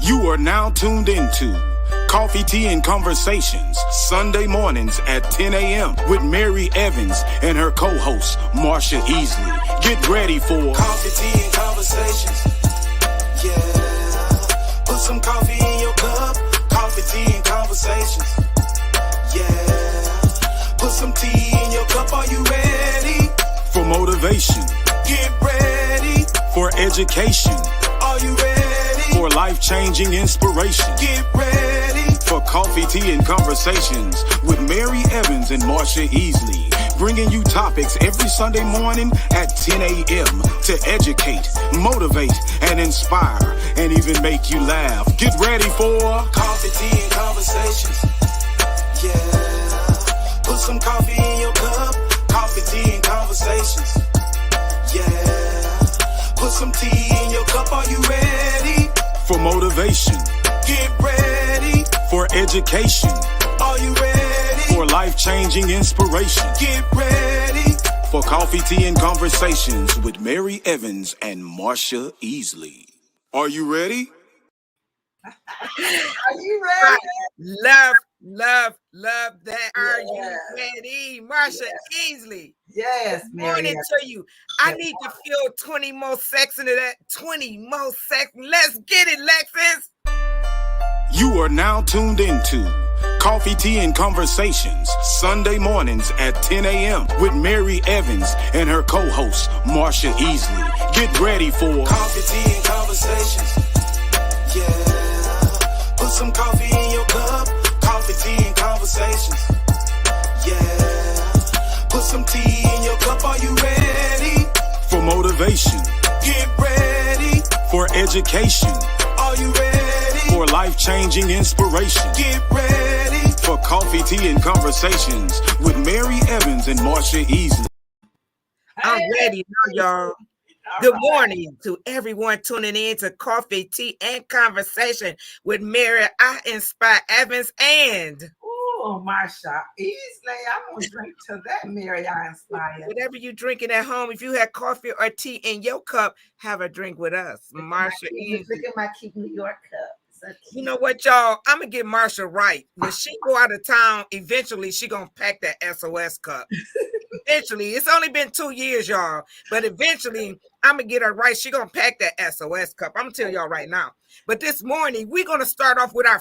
You are now tuned into Coffee, Tea, and Conversations, Sunday mornings at 10 a.m. with Mary Evans and her co-host, Marsha Easley. Get ready for Coffee, Tea, and Conversations. Yeah. Put some coffee in your cup. Coffee, tea, and conversations. Yeah. Put some tea in your cup. Are you ready? For motivation. Get ready. For education. Are you ready? For life-changing inspiration. Get ready. For coffee, tea, and conversations with Mary Evans and Marsha Easley. Bringing you topics every Sunday morning at 10 a.m. to educate, motivate, and inspire, and even make you laugh. Get ready for Coffee, Tea, and Conversations. Yeah. Put some coffee in your cup. Coffee, tea, and conversations. Yeah. Put some tea in your cup. Are you ready? For motivation. Get ready. For education. Are you ready? For life-changing inspiration. Get ready. For Coffee, Tea, and Conversations with Mary Evans and Marsha Easley. Are you ready? Are you ready? Love that. Are you ready? Marsha Easley. Yes, Mary. Morning to you. I need to feel 20 more seconds into that. 20 more seconds. Let's get it, Lexus. You are now tuned into Coffee, Tea, and Conversations, Sunday mornings at 10 a.m. with Mary Evans and her co-host, Marsha Easley. Get ready for Coffee, Tea, and Conversations. Yeah. Put some coffee in your cup. Coffee, tea, and conversations. Yeah. Put some tea in your cup. Are you ready? For motivation. Get ready. For education. Are you ready? For life-changing inspiration. Get ready. For Coffee, Tea, and Conversations with Mary Evans and Marsha Easley. I'm ready now, y'all. Good morning to everyone tuning in to Coffee, Tea, and Conversation with Mary I Inspire Evans and Marsha Easley. I'm gonna drink to that, Mary I Inspire. Whatever you drinking at home, if you had coffee or tea in your cup, have a drink with us. Marsha Easley. Look at my Keep New York cup. You know what, y'all? I'm gonna get Marsha right. When she go out of town, eventually she gonna pack that SOS cup. Eventually, it's only been 2 years, y'all, but eventually I'm gonna get her right. She gonna pack that SOS cup. I'm gonna tell y'all right now. But this morning we're gonna start off with a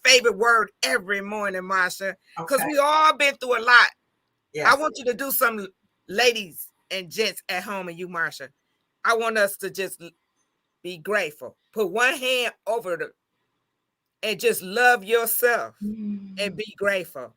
favorite word every morning, Marsha, because we all been through a lot. Yes. I want you to do some, ladies and gents at home, and you, Marsha. I want us to just be grateful. Put one hand over and just love yourself and be grateful.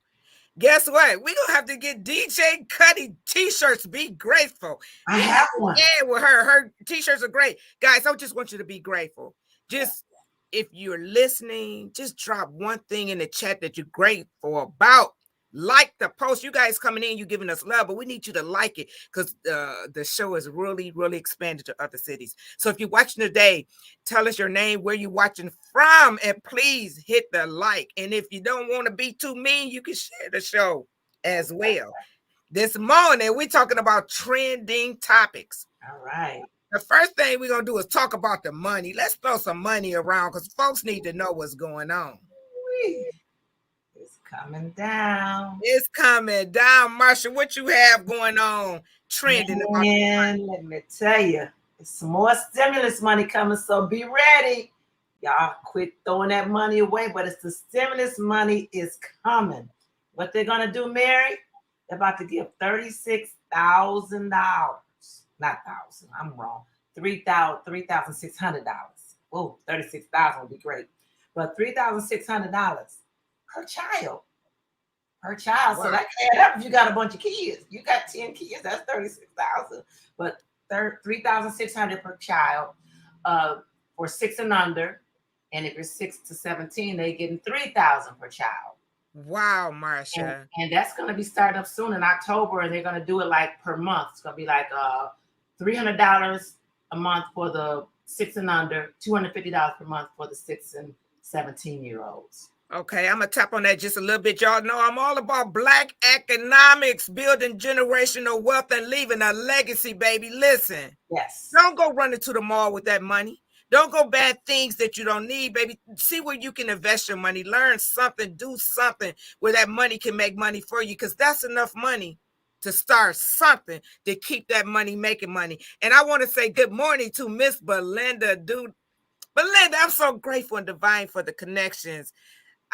Guess what? We're going to have to get DJ Cuddy t-shirts. Be grateful. I have one. Yeah, with her. Her t-shirts are great. Guys, I just want you to be grateful. Just, if you're listening, just drop one thing in the chat that you're grateful about. Like the post. You guys coming in, you giving us love, but we need you to like it because the show is really, really expanded to other cities. So if you're watching today, tell us your name, where you're watching from, and please hit the like. And if you don't want to be too mean, you can share the show as well. This morning, we're talking about trending topics. All right. The first thing we're going to do is talk about the money. Let's throw some money around because folks need to know what's going on. Coming down. It's coming down. Marsha, what you have going on trending? Man, let me tell you, there's some more stimulus money coming, so be ready. Y'all quit throwing that money away, but it's the stimulus money is coming. What they're going to do, Mary? They're about to give $36,000. Not thousand, I'm wrong. $3,600. Oh, $36,000 would be great. But $3,600 per child. Wow. So that can add up if you got a bunch of kids. You got 10 kids, that's $36,000. But $3,600 per child for 6 and under. And if you're 6 to 17, they're getting $3,000 per child. Wow, Marsha. And that's going to be starting up soon in October, and they're going to do it like per month. It's going to be like $300 a month for the 6 and under, $250 per month for the 6 and 17-year-olds. Okay, I'm going to tap on that just a little bit. Y'all know I'm all about Black economics, building generational wealth and leaving a legacy, baby. Listen. Yes. Don't go running to the mall with that money. Don't go bad things that you don't need, baby. See where you can invest your money. Learn something. Do something where that money can make money for you, because that's enough money to start something to keep that money making money. And I want to say good morning to Miss Belinda. Belinda, I'm so grateful and divine for the connections.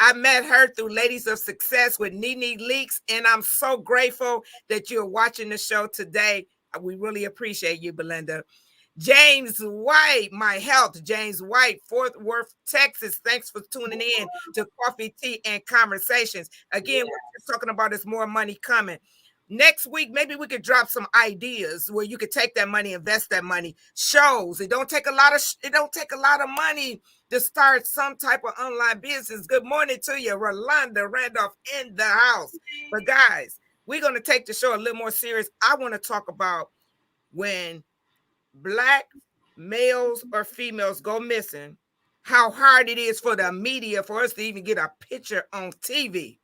I met her through Ladies of Success with Nene Leaks, and I'm so grateful that you're watching the show today. We really appreciate you, Belinda. James White, my health. James White, Fort Worth, Texas. Thanks for tuning in to Coffee, Tea, and Conversations. Again, we're just talking about is more money coming. Next week, maybe we could drop some ideas where you could take that money, invest that money. Shows. It don't take a lot of money to start some type of online business. Good morning to you, Rolanda Randolph in the house. But guys, we're going to take the show a little more serious. I want to talk about when Black males or females go missing, how hard it is for the media for us to even get a picture on TV.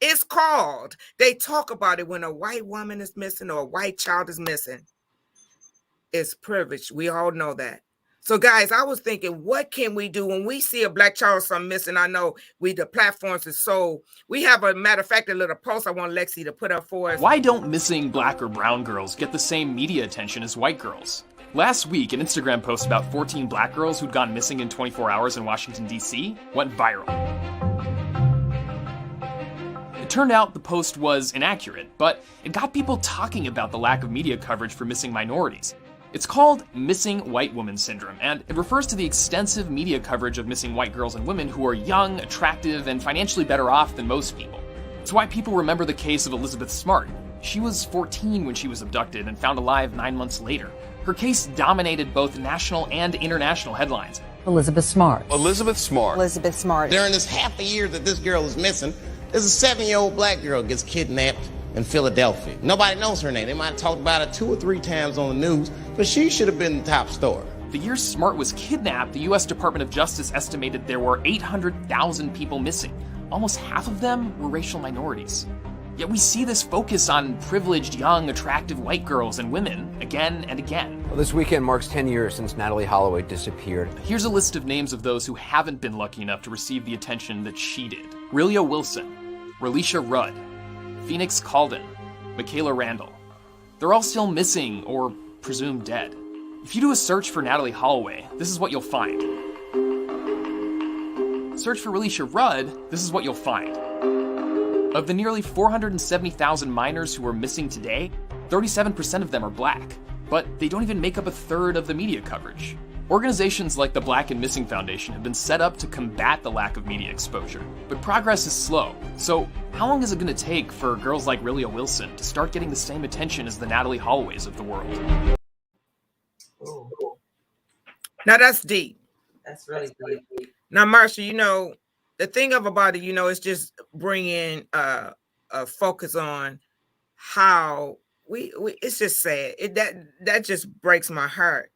It's called, they talk about it when a white woman is missing or a white child is missing. It's privilege. We all know that. So guys, I was thinking, what can we do when we see a Black child or something missing? I know the platforms is so, we have a matter of fact, a little post I want Lexi to put up for us. Why don't missing Black or brown girls get the same media attention as white girls? Last week, an Instagram post about 14 Black girls who'd gone missing in 24 hours in Washington, D.C. went viral. It turned out the post was inaccurate, but it got people talking about the lack of media coverage for missing minorities. It's called Missing White Woman Syndrome, and it refers to the extensive media coverage of missing white girls and women who are young, attractive, and financially better off than most people. It's why people remember the case of Elizabeth Smart. She was 14 when she was abducted and found alive 9 months later. Her case dominated both national and international headlines. Elizabeth Smart. Elizabeth Smart. Elizabeth Smart. During this half a year that this girl is missing, there's a 7-year-old Black girl gets kidnapped in Philadelphia. Nobody knows her name. They might have talked about it 2 or 3 times on the news, but she should have been the top story. The year Smart was kidnapped, the U.S. Department of Justice estimated there were 800,000 people missing. Almost half of them were racial minorities. Yet we see this focus on privileged, young, attractive white girls and women again and again. Well, this weekend marks 10 years since Natalie Holloway disappeared. Here's a list of names of those who haven't been lucky enough to receive the attention that she did. Relia Wilson, Relisha Rudd, Phoenix Calden, Michaela Randall. They're all still missing or presumed dead. If you do a search for Natalie Holloway, this is what you'll find. Search for Relisha Rudd, this is what you'll find. Of the nearly 470,000 minors who are missing today, 37% of them are Black, but they don't even make up a third of the media coverage. Organizations like the Black and Missing Foundation have been set up to combat the lack of media exposure, but progress is slow. So how long is it going to take for girls like Relia Wilson to start getting the same attention as the Natalie Holloways of the world? Ooh, Now that's deep. that's really deep. Now, Marsha, the thing about it, is just bringing a focus on how we it's just sad. That just breaks my heart.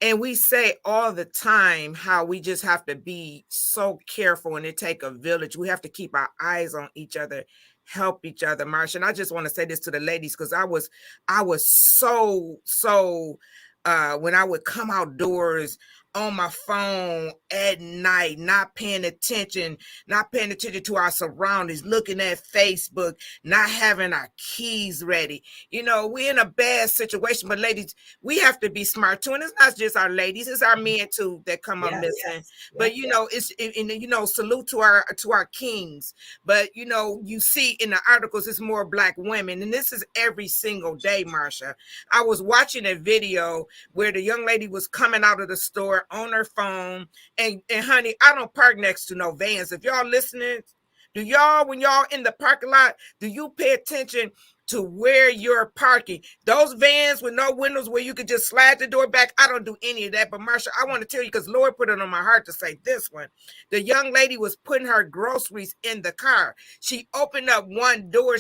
And we say all the time how we just have to be so careful and it take a village. We have to keep our eyes on each other, help each other, Marsha. And I just want to say this to the ladies, because I was so when I would come outdoors on my phone at night, not paying attention to our surroundings, looking at Facebook, not having our keys ready. We're in a bad situation, but ladies, we have to be smart too. And it's not just our ladies, it's our men too that come up missing. Yes. But salute to our kings. But you see in the articles it's more Black women, and this is every single day, Marsha. I was watching a video where the young lady was coming out of the store on her phone, and honey, I don't park next to no vans. If y'all listening, when y'all in the parking lot, do you pay attention to where you're parking? Those vans with no windows where you could just slide the door back, I don't do any of that. But Marsha, I want to tell you, because Lord put it on my heart to say this one. The young lady was putting her groceries in the car. She opened up one door.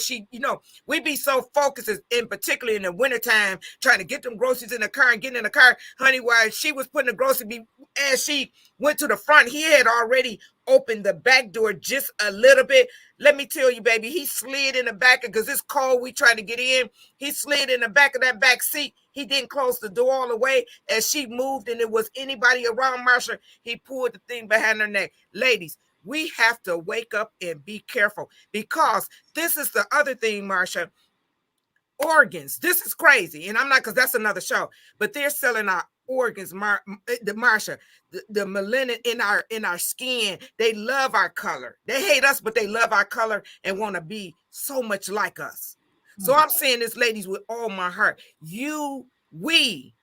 We be so focused, in particularly in the wintertime, trying to get them groceries in the car and getting in the car. Honey, while she was putting the grocery, as she went to the front, he had already opened the back door just a little bit. Let me tell you, baby, he slid in the back because it's cold. We tried to get in. He slid in the back of that back seat. He didn't close the door all the way. As she moved and it was anybody around Marsha, he pulled the thing behind her neck. Ladies, we have to wake up and be careful, because this is the other thing, Marsha. Organs. This is crazy. And I'm not, because that's another show, but they're selling our organs, the Marsha, the melanin in our skin. They love our color. They hate us, but they love our color and want to be so much like us. So I'm saying this, ladies, with all my heart. We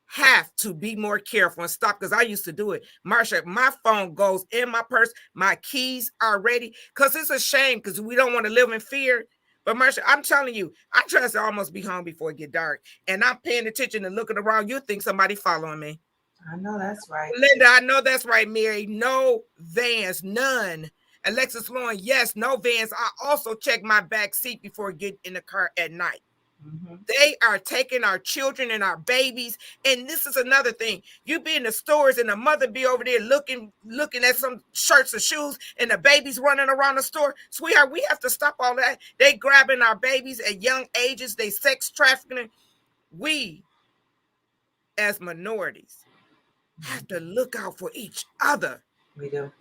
have to be more careful and stop, because I used to do it. Marsha, my phone goes in my purse. My keys are ready, because it's a shame, because we don't want to live in fear. But Marsha, I'm telling you, I try to almost be home before it get dark, and I'm paying attention and looking around. You think somebody following me? I know that's right. Linda, I know that's right. Mary, no vans, none. Alexis Lauren, yes, no vans. I also check my back seat before I get in the car at night. Mm-hmm. They are taking our children and our babies. And this is another thing. You be in the stores and the mother be over there looking at some shirts or shoes, and the babies running around the store. Sweetheart, we have to stop all that. They grabbing our babies at young ages. They sex trafficking. We, as minorities, have to look out for each other. We do.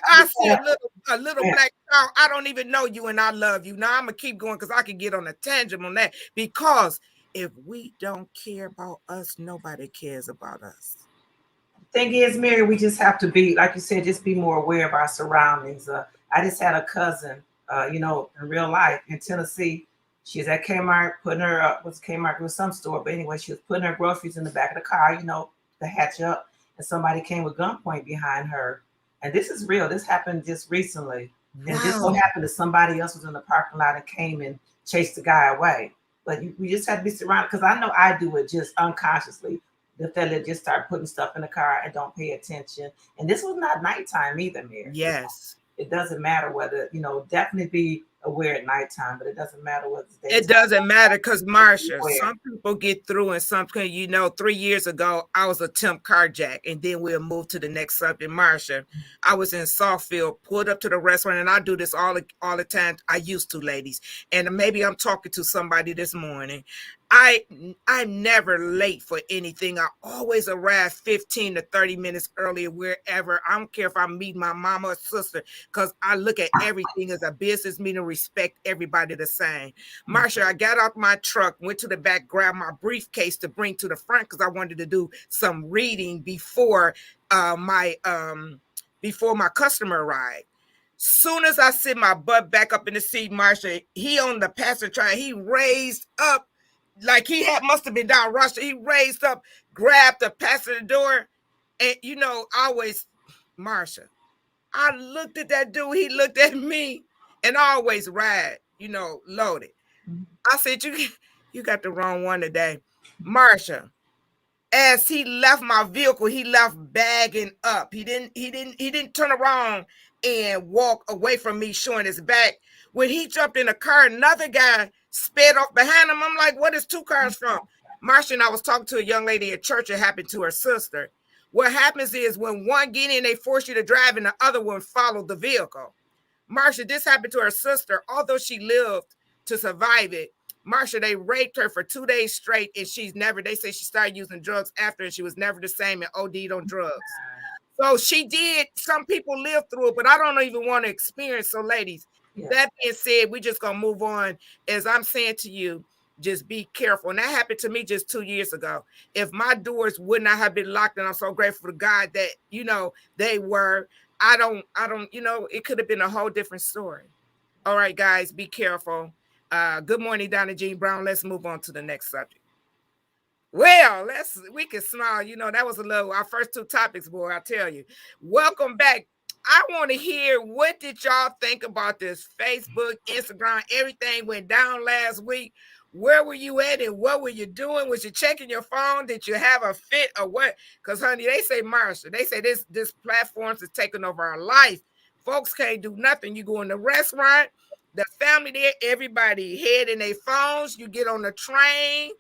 I see a little black child. I don't even know you, and I love you. Now I'm gonna keep going, because I can get on a tangent on that. Because if we don't care about us, nobody cares about us. Thing is, Mary, we just have to be, like you said, just be more aware of our surroundings. I just had a cousin, in real life in Tennessee. She was at Kmart putting her Kmart? It was some store, but anyway, she was putting her groceries in the back of the car, to hatch up, and somebody came with gunpoint behind her. And this is real. This happened just recently. Wow. And this so happened that somebody else was in the parking lot and came and chased the guy away. But we just have to be surrounded, because I know I do it just unconsciously. The fella just start putting stuff in the car and don't pay attention. And this was not nighttime either, Mary. Yes. It doesn't matter whether, definitely be aware at nighttime, but it doesn't matter whether it's daytime. It doesn't matter, because Marsha, some people get through, and some, 3 years ago, I was a temp carjack, and then we'll move to the next subject. Marsha, I was in Southfield, pulled up to the restaurant, and I do this all the time. I used to, ladies, and maybe I'm talking to somebody this morning. I'm never late for anything. I always arrive 15 to 30 minutes earlier wherever. I don't care if I'm meeting my mama or sister, because I look at everything as a business meeting, respect everybody the same. Marsha, I got out my truck, went to the back, grabbed my briefcase to bring to the front, because I wanted to do some reading before my customer arrived. Soon as I sit my butt back up in the seat, Marsha, he on the passenger side, he raised up like he must have been down Russia. He raised up, grabbed the passenger door, and always, Marsha, I looked at that dude, he looked at me, and I always ride, loaded. I said, you got the wrong one today. Marsha, as he left my vehicle, he left bagging up. He didn't turn around and walk away from me showing his back. When he jumped in a car, another guy sped off behind him. I'm like, what is two cars from? Marsha and I was talking to a young lady at church. It happened to her sister. What happens is when one get in, they force you to drive, and the other one followed the vehicle. Marsha, this happened to her sister. Although she lived to survive it, Marsha, they raped her for 2 days straight, and they say she started using drugs after, and she was never the same and OD'd on drugs. So she did. Some people live through it, but I don't even want to experience. So ladies, that being said, we just going to move on. As I'm saying to you, just be careful. And that happened to me just 2 years ago. If my doors would not have been locked, and I'm so grateful to God that, they were, I don't, it could have been a whole different story. All right, guys, be careful. Good morning, Donna Jean Brown. Let's move on to the next subject. Well, we can smile. That was our first two topics, boy, I tell you. Welcome back. I want to hear, what did y'all think about this Facebook, Instagram? Everything went down last week. Where were you at, and what were you doing? Was you checking your phone? Did you have a fit or what? Because, honey, they say, Marsha, they say this platform is taking over our life. Folks can't do nothing. You go in the restaurant, the family there, everybody head in their phones. You get on the train.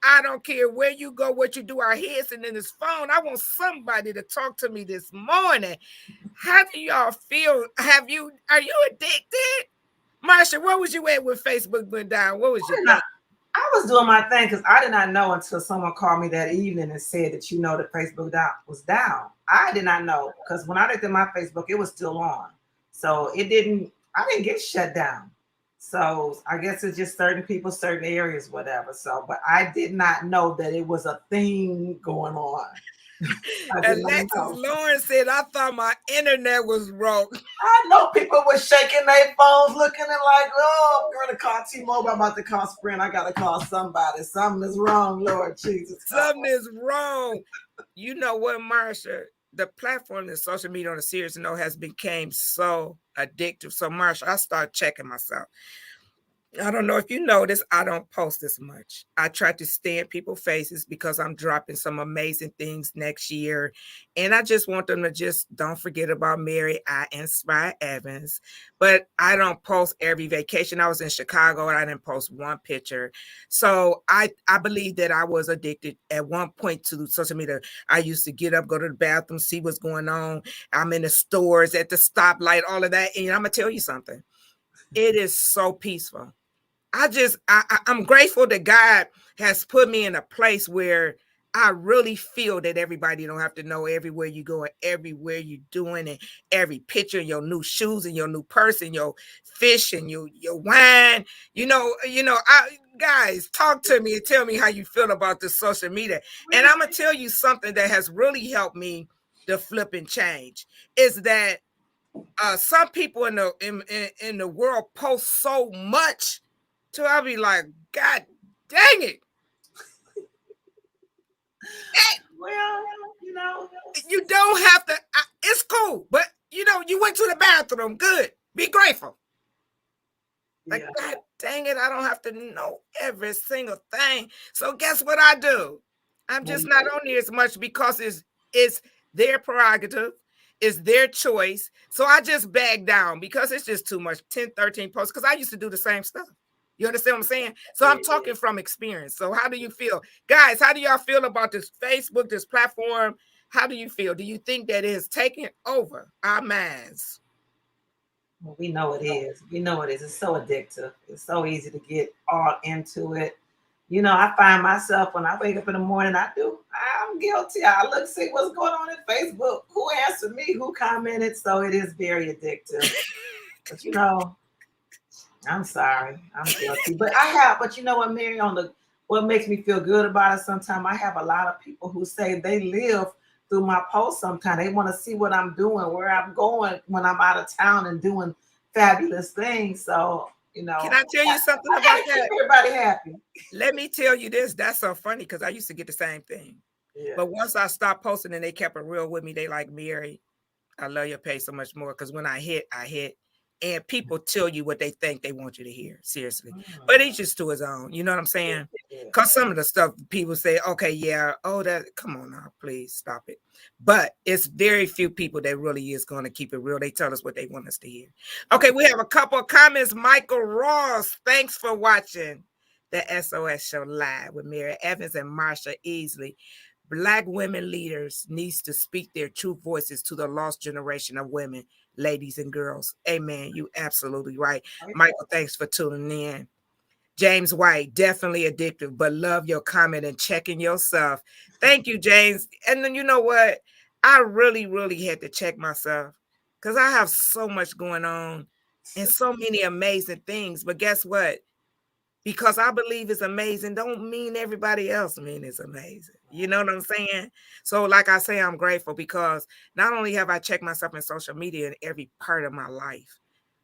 I don't care where you go, what you do, our heads and in this phone. I want somebody to talk to me this morning. How do y'all feel? Are you addicted? Marsha, where was you at when Facebook went down? What was your thing? I was doing my thing because I did not know until someone called me that evening and said that that Facebook was down. I did not know because when I looked at my Facebook, it was still on. So I didn't get shut down. So I guess it's just certain people, certain areas, whatever. So, but I did not know that it was a thing going on. Alexis Lawrence said, I thought my internet was broke. I know people were shaking their phones, looking and like, oh, I'm going to call T-Mobile. I'm about to call Sprint. I got to call somebody. Something is wrong, Lord Jesus. Something is wrong. You know what, Marsha? The platform and social media on a serious note has become so addictive. So, Marsha, I start checking myself. I don't know if you notice, I don't post as much. I try to stay in people's faces because I'm dropping some amazing things next year. And I just want them to just don't forget about Mary I Inspire Evans. But I don't post every vacation. I was in Chicago and I didn't post one picture. So I believe that I was addicted at one point to social media. I used to get up, go to the bathroom, see what's going on. I'm in the stores, at the stoplight, all of that. And I'm going to tell you something. It is so peaceful. I'm grateful that God has put me in a place where I really feel that everybody don't have to know everywhere you go and everywhere you're doing and every picture, your new shoes and your new purse and your fish and your wine. Guys, talk to me and tell me how you feel about this social media. And I'm gonna tell you something that has really helped me to flip and change is that some people in the world post so much. So I'll be like, God dang it. Well, you don't have to, it's cool, but you went to the bathroom, good, be grateful. Like, God dang it, I don't have to know every single thing. So guess what I do? I'm just not on there as much because it's their prerogative. It's their choice. So I just back down because it's just too much, 10, 13 posts, because I used to do the same stuff. You understand what I'm saying? So I'm talking from experience. So how do you feel? Guys, how do y'all feel about this Facebook, this platform? How do you feel? Do you think that it is taking over our minds? Well, we know it is. We know it is. It's so addictive. It's so easy to get all into it. I find myself when I wake up in the morning, I'm guilty. I look, see what's going on in Facebook. Who answered me? Who commented? So it is very addictive. But I'm sorry, I'm guilty. But you know what, Mary, what makes me feel good about it sometimes, I have a lot of people who say they live through my posts sometimes. They want to see what I'm doing, where I'm going when I'm out of town and doing fabulous things. So, Can I tell you something about that? Everybody happy. Let me tell you this. That's so funny because I used to get the same thing. Yeah. But once I stopped posting and they kept it real with me, they like, Mary, I love your page so much more because when I hit. And people tell you what they think they want you to hear, seriously. But each is to his own. You know what I'm saying? Because some of the stuff people say, okay, yeah, come on now, please stop it. But it's very few people that really is going to keep it real. They tell us what they want us to hear. Okay, we have a couple of comments. Michael Ross, thanks for watching the SOS Show live with Mary Evans and Marsha Easley. Black women leaders needs to speak their true voices to the lost generation of women, ladies and girls. Amen. You absolutely right. Michael, thanks for tuning in. James White, definitely addictive, but love your comment and checking yourself. Thank you, James. And then you know what? I really, really had to check myself because I have so much going on and so many amazing things. But guess what? Because I believe it's amazing don't mean everybody else mean it's amazing. You know what I'm saying? So like I say, I'm grateful because not only have I checked myself in social media in every part of my life,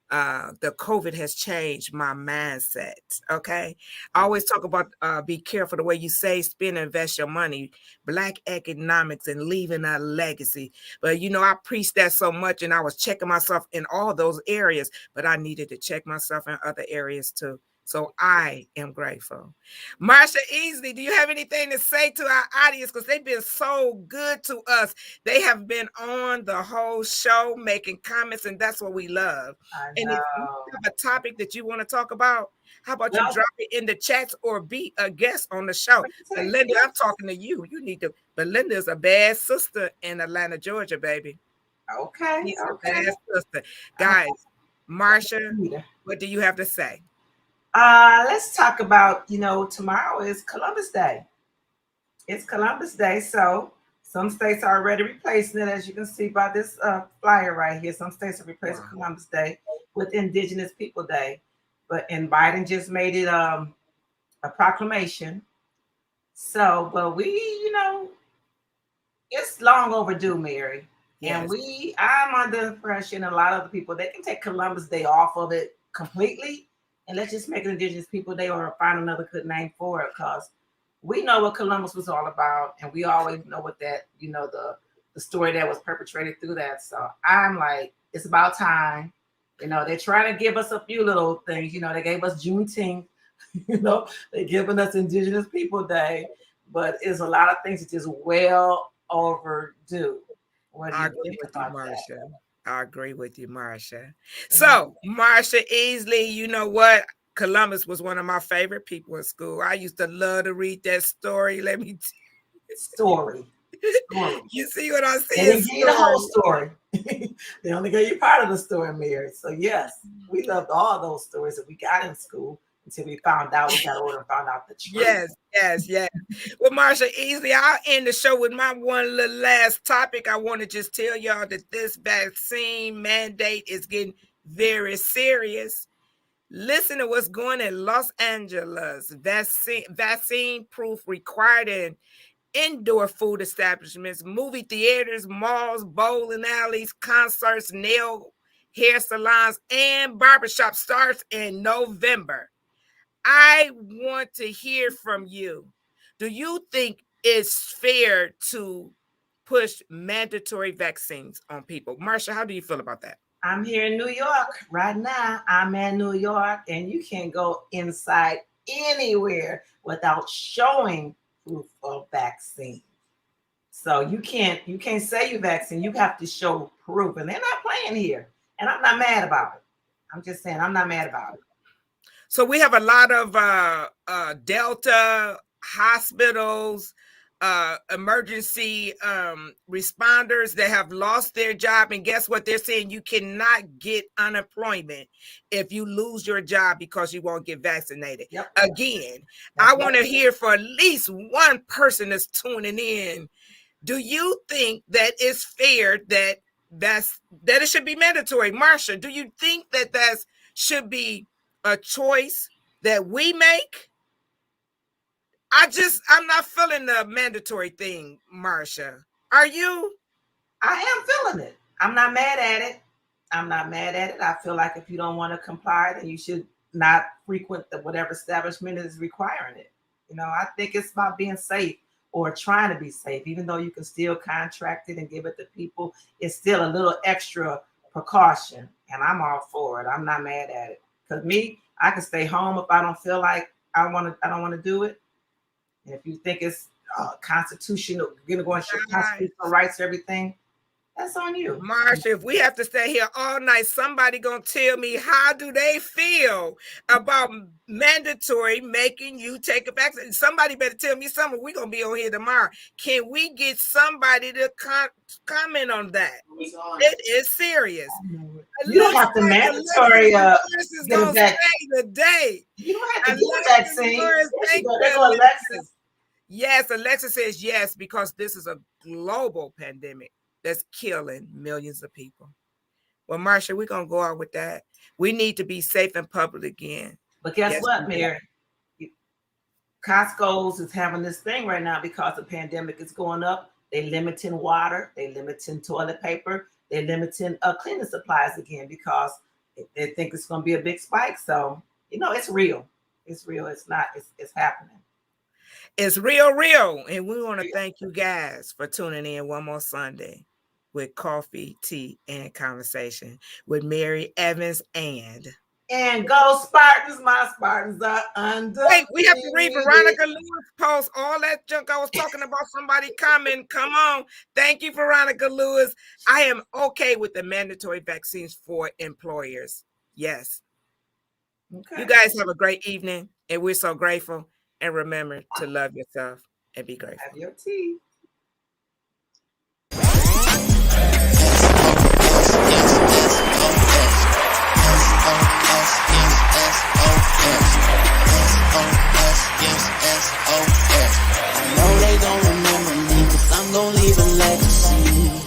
the COVID has changed my mindset. Okay. I always talk about be careful the way you save, spend, invest your money, Black economics and leaving a legacy. But I preached that so much and I was checking myself in all those areas, but I needed to check myself in other areas too. So I am grateful. Marsha Easley, do you have anything to say to our audience? Because they've been so good to us. They have been on the whole show making comments, and that's what we love. And if you have a topic that you want to talk about, how about you drop it in the chats or be a guest on the show? Belinda, I'm talking to you. You need to. Belinda's a bad sister in Atlanta, Georgia, baby. Okay. She's a bad sister. Guys, Marsha, what do you have to say? Let's talk about, tomorrow is Columbus Day. It's Columbus Day, so some states are already replacing it, as you can see by this flyer right here. Some states are replacing Columbus Day with Indigenous People Day, and Biden just made it a proclamation. So, but we, it's long overdue, Mary. Yes. And I'm under the impression, a lot of the people, they can take Columbus Day off of it completely, and let's just make it Indigenous People Day or find another good name for it, because we know what Columbus was all about, and we always know what that, the story that was perpetrated through that. So I'm like, it's about time. They're trying to give us a few little things. They gave us Juneteenth. They're giving us Indigenous People Day, but it's a lot of things that is well overdue. I agree with you, Marsha. I agree with you, Marsha. So, Marsha Easley, you know what? Columbus was one of my favorite people in school. I used to love to read that story. Let me tell you. Story. You see what I'm saying? They didn't give you the whole story. They only gave you part of the story, Mary. So, yes, we loved all those stories that we got in school until we found out, we got older and found out the truth. Yes. Well, Marsha Easley, I'll end the show with my one little last topic. I want to just tell y'all that this vaccine mandate is getting very serious. Listen to what's going on in Los Angeles. Vaccine proof required in indoor food establishments, movie theaters, malls, bowling alleys, concerts, hair salons, and barbershops starts in November. I want to hear from you. Do you think it's fair to push mandatory vaccines on people? Marsha, how do you feel about that? I'm here in New York right now. I'm in New York, and you can't go inside anywhere without showing proof of vaccine. So you can't say you vaccine. You have to show proof, and they're not playing here. And I'm not mad about it. I'm just saying I'm not mad about it. So we have a lot of Delta hospitals, emergency responders that have lost their job. And guess what? They're saying you cannot get unemployment if you lose your job because you won't get vaccinated. Yep. Again, I want to hear for at least one person that's tuning in. Do you think that it's fair that it should be mandatory? Marsha, do you think that should be a choice that we make? I'm not feeling the mandatory thing, Marsha. Are you? I am feeling it. I'm not mad at it. I feel like if you don't want to comply, then you should not frequent whatever establishment is requiring it. I think it's about being safe or trying to be safe, even though you can still contract it and give it to people. It's still a little extra precaution, and I'm all for it. I'm not mad at it. Because I can stay home if I don't feel like I don't want to do it. And if you think it's constitutional, you're going to go and constitutional rights, everything, that's on you. Marsha, if we have to stay here all night, somebody going to tell me how do they feel about mandatory making you take a vaccine. Somebody better tell me something. We're going to be on here tomorrow. Can we get somebody to comment on that? It is serious. You don't have to mandatory get a vaccine. You don't have to get a vaccine. Alexis. Yes, Alexis says yes, because this is a global pandemic that's killing millions of people. Well, Marsha, we're going to go out with that. We need to be safe in public again. But guess what, Mary? Costco's is having this thing right now because the pandemic is going up. They're limiting water. They're limiting toilet paper. They're limiting cleaning supplies again because they think it's going to be a big spike. So, it's real. It's real. It's not. It's happening. It's real. And we want to thank you guys for tuning in one more Sunday with Coffee, Tea, and Conversation with Mary Evans and go Spartans. My Spartans are under. Hey, we have to read Veronica Lewis post. All that junk I was talking about, somebody comment. Come on. Thank you, Veronica Lewis. I am okay with the mandatory vaccines for employers. Yes. Okay. You guys have a great evening, and we're so grateful. And remember to love yourself and be grateful. Have your tea. legacy.